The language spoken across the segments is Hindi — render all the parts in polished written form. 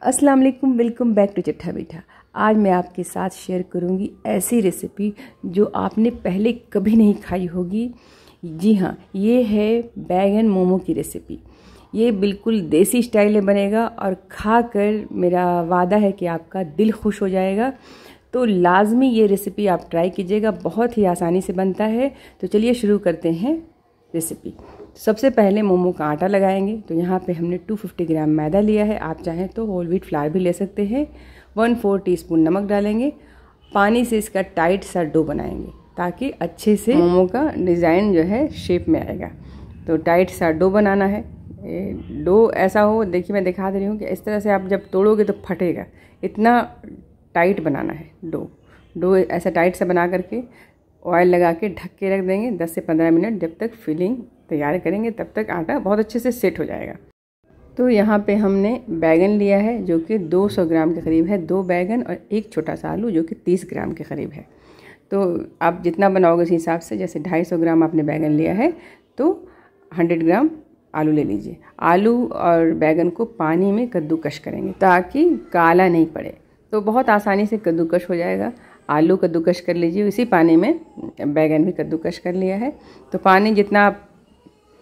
अस्सलाम वालेकुम, वेलकम बैक टू चट्ठा मीठा। आज मैं आपके साथ शेयर करूंगी ऐसी रेसिपी जो आपने पहले कभी नहीं खाई होगी। जी हाँ, ये है बैगन मोमो की रेसिपी। ये बिल्कुल देसी स्टाइल में बनेगा और खाकर मेरा वादा है कि आपका दिल खुश हो जाएगा। तो लाजमी ये रेसिपी आप ट्राई कीजिएगा, बहुत ही आसानी से बनता है। तो चलिए शुरू करते हैं रेसिपी। सबसे पहले मोमो का आटा लगाएंगे। तो यहाँ पे हमने 250 ग्राम मैदा लिया है, आप चाहें तो होल व्हीट फ्लावर भी ले सकते हैं। 1/4 टीस्पून नमक डालेंगे। पानी से इसका टाइट सा डो बनाएंगे ताकि अच्छे से मोमो का डिज़ाइन जो है शेप में आएगा। तो टाइट सा डो बनाना है। डो ऐसा हो, देखिए मैं दिखा दे रही हूँ कि इस तरह से आप जब तोड़ोगे तो फटेगा, इतना टाइट बनाना है डो ऐसा टाइट सा बना करके ऑयल लगा के ढक के रख देंगे 10 से 15 मिनट। जब तक फिलिंग तैयार करेंगे तब तक आटा बहुत अच्छे से सेट हो जाएगा। तो यहाँ पे हमने बैगन लिया है जो कि 200 ग्राम के करीब है। 2 बैगन और एक छोटा सा आलू जो कि 30 ग्राम के करीब है। तो आप जितना बनाओगे उस हिसाब से, जैसे 250 ग्राम आपने बैगन लिया है तो 100 ग्राम आलू ले लीजिए। आलू और बैगन को पानी में कद्दूकश करेंगे ताकि काला नहीं पड़े। तो बहुत आसानी से कद्दूकश हो जाएगा। आलू कद्दूकश कर लीजिए, इसी पानी में बैगन भी कद्दूकश कर लिया है। तो पानी जितना आप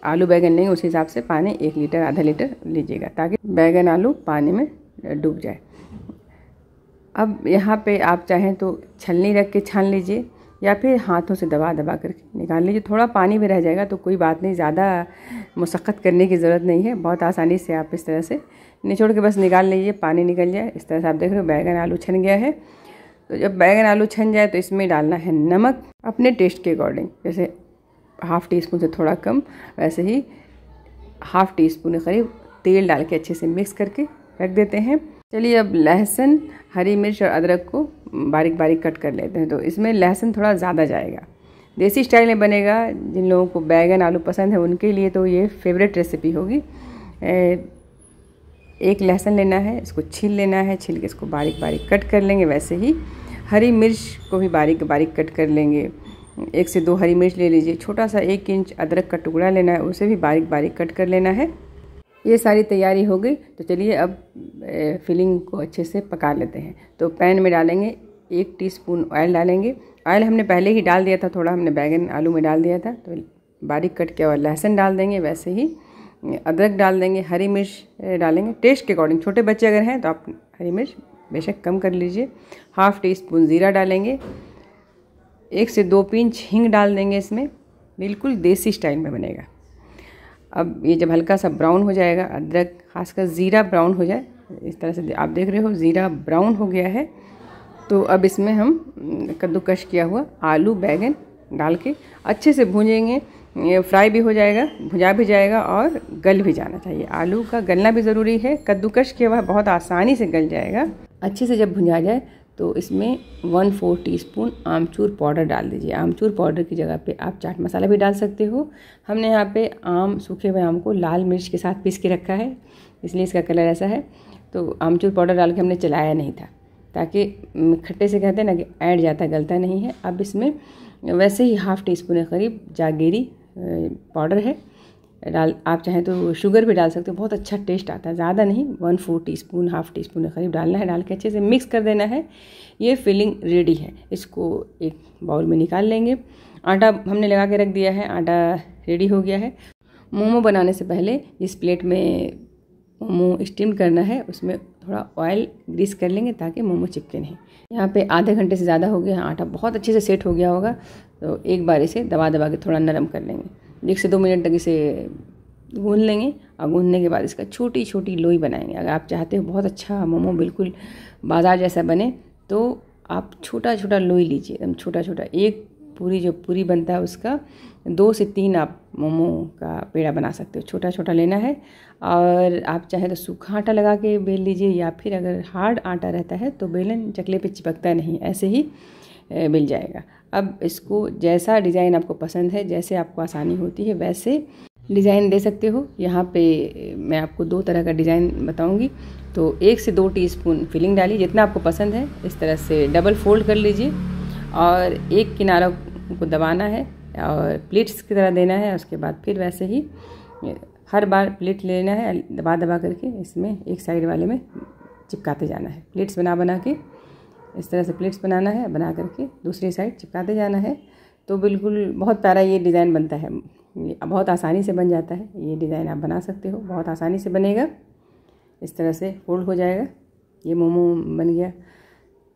आलू बैगन लेंगे उस हिसाब से पानी 1 लीटर आधा लीटर लीजिएगा ताकि बैगन आलू पानी में डूब जाए। अब यहाँ पे आप चाहें तो छलनी रख के छान लीजिए या फिर हाथों से दबा दबा करके निकाल लीजिए। थोड़ा पानी भी रह जाएगा तो कोई बात नहीं, ज़्यादा मशक्क़त करने की ज़रूरत नहीं है। बहुत आसानी से आप इस तरह से निचोड़ के बस निकाल लीजिए, पानी निकल जाए। इस तरह से आप देख रहे हो बैगन आलू छन गया है। तो जब बैगन आलू छन जाए तो इसमें डालना है नमक अपने टेस्ट के अकॉर्डिंग। जैसे 1/2 टीस्पून से थोड़ा कम, वैसे ही 1/2 टीस्पून के करीब तेल डाल के अच्छे से मिक्स करके रख देते हैं। चलिए अब लहसुन, हरी मिर्च और अदरक को बारीक बारीक कट कर लेते हैं। तो इसमें लहसुन थोड़ा ज़्यादा जाएगा, देसी स्टाइल में बनेगा। जिन लोगों को बैगन आलू पसंद है उनके लिए तो ये फेवरेट रेसिपी होगी। एक लहसुन लेना है, इसको छील लेना है, छील के इसको बारीक बारीक कट कर लेंगे। वैसे ही हरी मिर्च को भी बारीक बारीक कट कर लेंगे। 1 से 2 हरी मिर्च ले लीजिए। छोटा सा 1 इंच अदरक का टुकड़ा लेना है, उसे भी बारीक बारीक कट कर लेना है। ये सारी तैयारी हो गई। तो चलिए अब फिलिंग को अच्छे से पका लेते हैं। तो पैन में डालेंगे 1 टीस्पून ऑयल डालेंगे। ऑयल हमने पहले ही डाल दिया था, थोड़ा हमने बैगन आलू में डाल दिया था। तो बारीक कट के और लहसुन डाल देंगे, वैसे ही अदरक डाल देंगे, हरी मिर्च डालेंगे टेस्ट के अकॉर्डिंग। छोटे बच्चे अगर हैं तो आप हरी मिर्च बेशक कम कर लीजिए। 1/2 टीस्पून ज़ीरा डालेंगे। 1 से 2 पिंच हींग डाल देंगे इसमें, बिल्कुल देसी स्टाइल में बनेगा। अब ये जब हल्का सा ब्राउन हो जाएगा, अदरक खासकर ज़ीरा ब्राउन हो जाए, इस तरह से आप देख रहे हो ज़ीरा ब्राउन हो गया है। तो अब इसमें हम कद्दूकश किया हुआ आलू बैगन डाल के अच्छे से भूनेंगे। ये फ्राई भी हो जाएगा, भुजा भी जाएगा और गल भी जाना चाहिए। आलू का गलना भी ज़रूरी है। कद्दूकश किया हुआ बहुत आसानी से गल जाएगा। अच्छे से जब भुजा जाए तो इसमें 1/4 टीस्पून आमचूर पाउडर डाल दीजिए। आमचूर पाउडर की जगह पे आप चाट मसाला भी डाल सकते हो। हमने यहाँ पे सूखे हुए आम को लाल मिर्च के साथ पीस के रखा है, इसलिए इसका कलर ऐसा है। तो आमचूर पाउडर डाल के हमने चलाया नहीं था ताकि खट्टे से कहते हैं ना कि ऐड जाता, गलता नहीं है। अब इसमें वैसे ही 1/2 टीस्पून के करीब जागीरी पाउडर है डाल। आप चाहें तो शुगर भी डाल सकते हो, बहुत अच्छा टेस्ट आता है। ज़्यादा नहीं, 1/4 टीस्पून 1/2 टीस्पून के करीब डालना है। डाल के अच्छे से मिक्स कर देना है। ये फिलिंग रेडी है। इसको एक बाउल में निकाल लेंगे। आटा हमने लगा के रख दिया है, आटा रेडी हो गया है। मोमो बनाने से पहले जिस प्लेट में मोमो स्टीम करना है उसमें थोड़ा ऑयल ग्रीस कर लेंगे ताकि मोमो चिपके नहीं। यहाँ पे आधे घंटे से ज़्यादा हो गया, आटा बहुत अच्छे से सेट हो गया होगा। तो एक बार इसे दबा दबा के थोड़ा नरम कर लेंगे। 1 से 2 मिनट तक इसे गूंद लेंगे और गूंदने के बाद इसका छोटी छोटी लोई बनाएंगे। अगर आप चाहते हो बहुत अच्छा मोमो बिल्कुल बाजार जैसा बने तो आप छोटा छोटा लोई लीजिए, एकदम छोटा छोटा। एक पूरी बनता है उसका 2 से 3 आप मोमो का पेड़ा बना सकते हो। छोटा छोटा लेना है और आप चाहे तो सूखा आटा लगा के बेल लीजिए या फिर अगर हार्ड आटा रहता है तो बेलन चकले पे चिपकता नहीं, ऐसे ही मिल जाएगा। अब इसको जैसा डिज़ाइन आपको पसंद है, जैसे आपको आसानी होती है वैसे डिज़ाइन दे सकते हो। यहाँ पे मैं आपको 2 तरह का डिज़ाइन बताऊँगी। तो 1 से 2 टीस्पून फिलिंग डालिए, जितना आपको पसंद है। इस तरह से डबल फोल्ड कर लीजिए और एक किनारा को दबाना है और प्लेट्स की तरह देना है। उसके बाद फिर वैसे ही हर बार प्लेट लेना है, दबा दबा करके इसमें एक साइड वाले में चिपकाते जाना है। प्लेट्स बना बना के इस तरह से प्लेट्स बनाना है, बना करके दूसरी साइड चिपकाते जाना है। तो बिल्कुल बहुत प्यारा ये डिज़ाइन बनता है, बहुत आसानी से बन जाता है। ये डिज़ाइन आप बना सकते हो, बहुत आसानी से बनेगा। इस तरह से फोल्ड हो जाएगा, ये मोमो बन गया।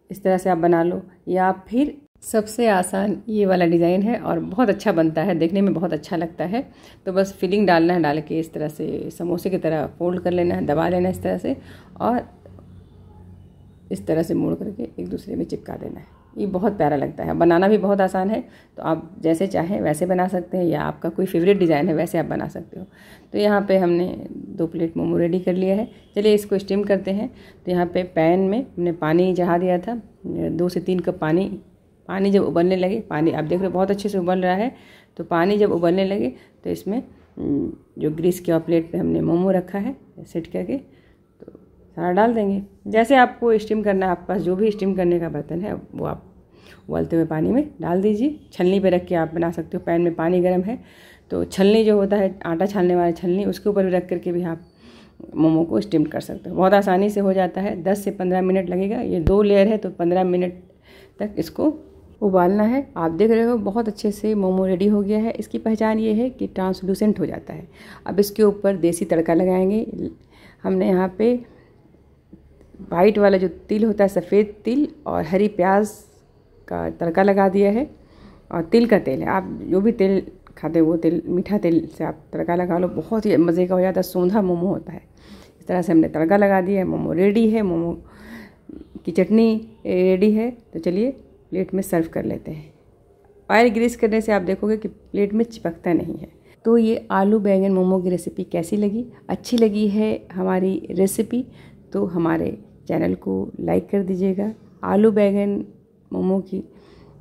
इस तरह से आप बना लो। या फिर सबसे आसान ये वाला डिज़ाइन है और बहुत अच्छा बनता है, देखने में बहुत अच्छा लगता है। तो बस फिलिंग डालना है, डाल के इस तरह से समोसे की तरह फोल्ड कर लेना है, दबा लेना है इस तरह से, और इस तरह से मोड़ करके एक दूसरे में चिपका देना है। ये बहुत प्यारा लगता है, बनाना भी बहुत आसान है। तो आप जैसे चाहें वैसे बना सकते हैं, या आपका कोई फेवरेट डिज़ाइन है वैसे आप बना सकते हो। तो यहाँ पे हमने 2 प्लेट मोमो रेडी कर लिया है। चलिए इसको स्टीम करते हैं। तो यहाँ पे पैन में हमने पानी चढ़ा दिया था, 2 से 3 कप पानी जब उबलने लगे, पानी आप देख रहे हो बहुत अच्छे से उबल रहा है। तो पानी जब उबलने लगे तो इसमें जो ग्रीस किया प्लेट पे हमने मोमो रखा है सेट करके, तो सारा डाल देंगे। जैसे आपको स्टीम करना है, आपके पास जो भी स्टीम करने का बर्तन है वो आप उबलते हुए पानी में डाल दीजिए। छलनी पे रख के आप बना सकते हो। पैन में पानी गर्म है तो छलनी जो होता है आटा छानने वाला छलनी, उसके ऊपर भी रख करके भी आप मोमो को स्टीम कर सकते हो। बहुत आसानी से हो जाता है, 10 से 15 मिनट लगेगा। ये 2 लेयर है तो 15 मिनट तक इसको उबालना है। आप देख रहे हो बहुत अच्छे से मोमो रेडी हो गया है। इसकी पहचान ये है कि ट्रांसलूसेंट हो जाता है। अब इसके ऊपर देसी तड़का लगाएंगे। हमने यहाँ पे वाइट वाला जो तिल होता है, सफ़ेद तिल और हरी प्याज का तड़का लगा दिया है। और तिल का तेल है, आप जो भी तेल खाते हो वो तेल, मीठा तेल से आप तड़का लगा लो, बहुत ही मज़े का हो जाता है, सोंधा मोमो होता है। इस तरह से हमने तड़का लगा दिया है, मोमो रेडी है, मोमो की चटनी रेडी है। तो चलिए प्लेट में सर्व कर लेते हैं। ऑयल ग्रीस करने से आप देखोगे कि प्लेट में चिपकता नहीं है। तो ये आलू बैंगन मोमो की रेसिपी कैसी लगी? अच्छी लगी है हमारी रेसिपी तो हमारे चैनल को लाइक कर दीजिएगा। आलू बैंगन मोमो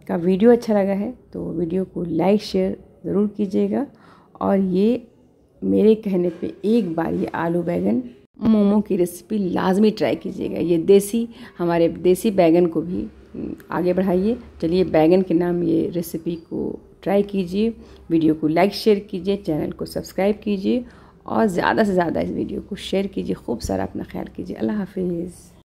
का वीडियो अच्छा लगा है तो वीडियो को लाइक शेयर ज़रूर कीजिएगा। और ये मेरे कहने पे एक बार ये आलू बैंगन मोमो की रेसिपी लाजमी ट्राई कीजिएगा। ये हमारे देसी बैंगन को भी आगे बढ़ाइए। चलिए बैंगन के नाम ये रेसिपी को ट्राई कीजिए, वीडियो को लाइक शेयर कीजिए, चैनल को सब्सक्राइब कीजिए और ज़्यादा से ज़्यादा इस वीडियो को शेयर कीजिए। खूब सारा अपना ख्याल कीजिए। अल्लाह हाफिज़।